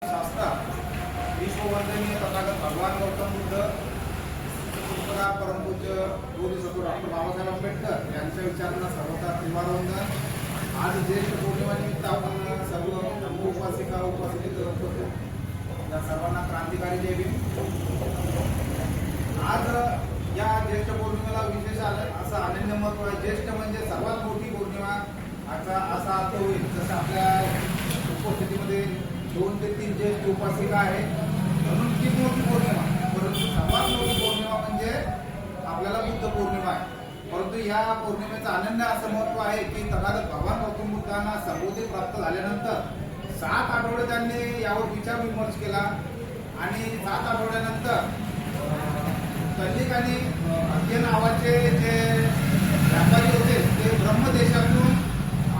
शास्त्र विश्ववंदनीय तथागत भगवान गौतम बुद्ध परमपूज्य बोधिसत्व डॉक्टर बाबासाहेब आंबेडकर यांच्या विचारांना सर्वथा निवारवंदन. आज ज्येष्ठ पौर्णिमेनिमित्त आपण सर्व उपासिका उपस्थित होतो. या सर्वांना क्रांतिकारी जय भीम. आज या ज्येष्ठ पौर्णिमेला विशेष असं अनन्य महत्व आहे. ज्येष्ठ म्हणजे सर्वात मोठी पौर्णिमा असा अर्थ होईल. जसं आपल्या उपस्थितीमध्ये 2 ते 3 ज्येष्ठ उपासिका आहे म्हणून ती मोठी पौर्णिमा. परंतु सर्वात मोठी पौर्णिमा म्हणजे आपल्याला बुद्ध पौर्णिमा आहे. परंतु या पौर्णिमेचं अनन्य असं महत्व आहे की तथागत भगवान गौतम बुद्धांना सर्वोदय प्राप्त झाल्यानंतर 7 आठवडे त्यांनी यावर विचार विमर्श केला आणि 7 आठवड्यानंतर कलिकानी अध्ययन नावाचे जे व्यापारी होते ते ब्रह्मदेशातून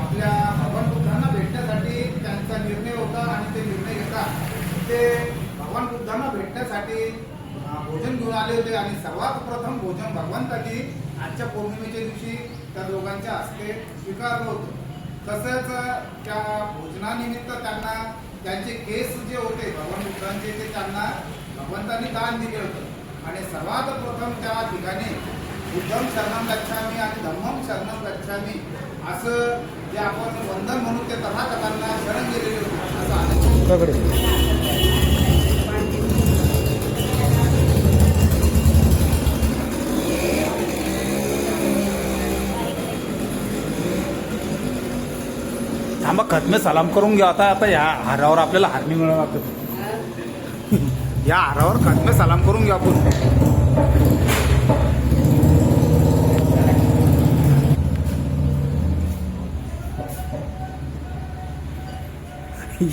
आपल्या भगवान बुद्धांना भेटण्यासाठी त्यांचा निर्णय होता आणि ते निर्णय घेता ते भगवान बुद्धांना भेटण्यासाठी भोजन घेऊन आले होते आणि सर्वात प्रथम भोजन भगवंतांनी आजच्या पौर्णिमेच्या दिवशी त्या दोघांच्या हस्ते स्वीकारलं होतं. तसंच त्या भोजनानिमित्त त्यांना त्यांचे केस जे होते भगवान बुद्धांचे ते त्यांना भगवंतांनी दान दिले होतं आणि सर्वात प्रथम त्या ठिकाणी बुद्धम शरणम गच्छामी आणि धम्मम शरणम गच्छामी असं जे आपण वंदन म्हणून ते तथागतांना शरण गेलेले होते असं आहे. थांबा खतमे सलाम करून घ्या. आता या हारावर आपल्याला हारणी मिळावं लागतं. या हारावर खतमे सलाम करून घ्या आपण.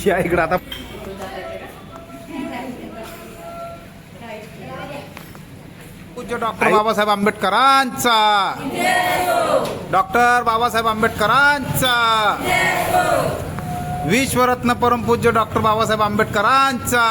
या इकडं आता पूज्य डॉक्टर बाबासाहेब आंबेडकरांचा, डॉक्टर बाबासाहेब आंबेडकरांचा, विश्वरत्न परमपूज्य डॉक्टर बाबासाहेब आंबेडकरांचा.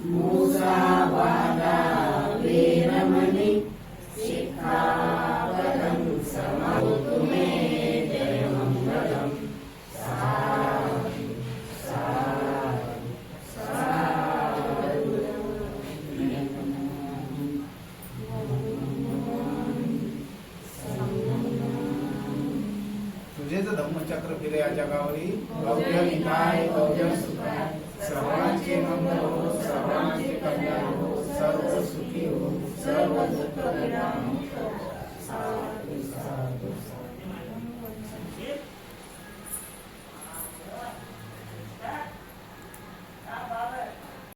मूसावादा वीरमणि शिक्षापदं समावतु मे जयमङ्गलम् साधु साधु साधु तुझे जर धम्मचक्र फिरे या जगावरी भव्य निकाय भव्य सुखाय सर्वांचे मंगल हो सर्वांचे कल्याण हो सर्व सुखी हो सर्व दुःख निरामय हो. साधु साधु